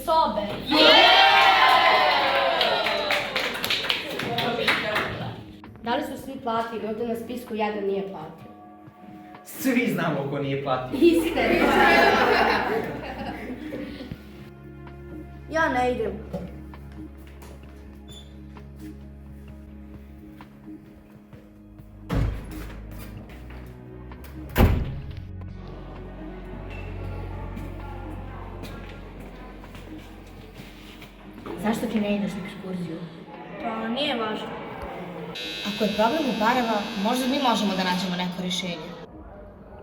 sobe. Da li su svi platili? Ovdje na spisku jedan nije platio. Svi znamo ko nije platio. Iste. Ja ne idem. Zašto ti ne ideš na ekskurziju? Pa nije važno. Ako je problem u parama, možda mi možemo da nađemo neko rješenje.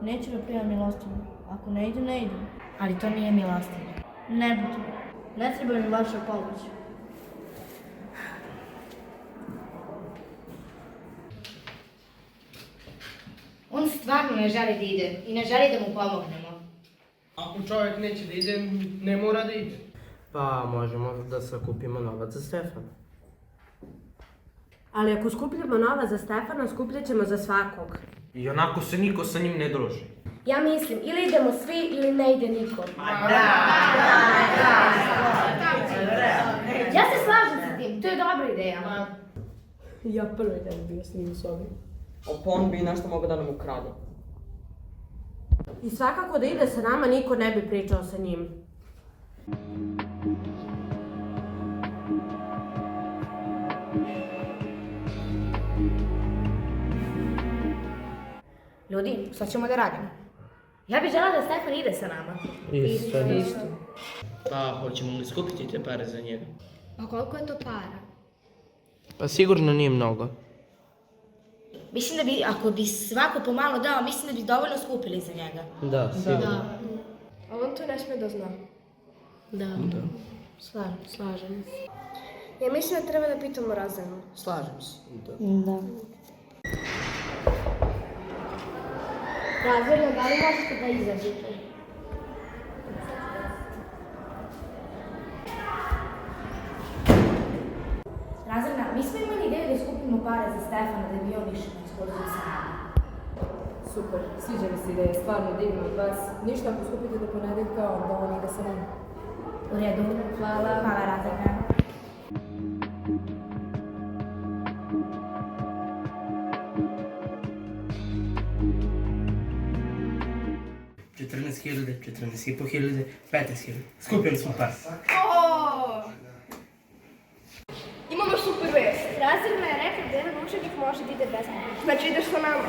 Neću da prijam milostinu. Ako ne idem, ne idem. Ali to nije milostinja. Ne budu. Ne treba mi vaša pomoć. On stvarno ne želi da ide i ne želi da mu pomognemo. Ako čovjek neće da ide, ne mora da ide. Pa možemo da sakupimo novac za Stefana. Ali ako skupljamo novac za Stefana, skupljat ćemo za svakog. I onako se niko sa njim ne druži. Ja mislim, ili idemo svi ili ne ide niko. Ja se slažem sa tim, to je dobra ideja. Ja prvi dan bio s njim u sobi. Pa on bi nešto mogao da nam ukrade. I svakako da ide sa nama, niko ne bi pričao sa njim. Ljudi, šta ćemo da radimo? Ja bih žela da Stefan ide sa nama. Isto. Pa hoćemo li skupiti te pare za njega? A koliko je to para? Pa sigurno nije mnogo. Mislim da bi, ako bi svako pomalo dao, mislim da bi dovoljno skupili za njega. Da, sigurno. A on to ne smije da zna. Da. Slažem se. Ja mislim da treba da pitamo Razanu. Slažem se. Da. Razvrno, da li možete da izađete? Razvrna, mi smo imali ideju da skupimo pare za Stefana da bi on išao na ekskurziju sa nama. Super, sviđa mi se ideja, stvarno divno od vas. Ništa ako skupite do ponedjeljka, onda on ide sa nama. U redu, hvala. Hvala, Razvrna. $14.000, 14.500, 15.000. Skupili smo par. Imamo super vest. Razredna je rekla da jedan učenik može da ide besplatno. Znači ideš sa nama.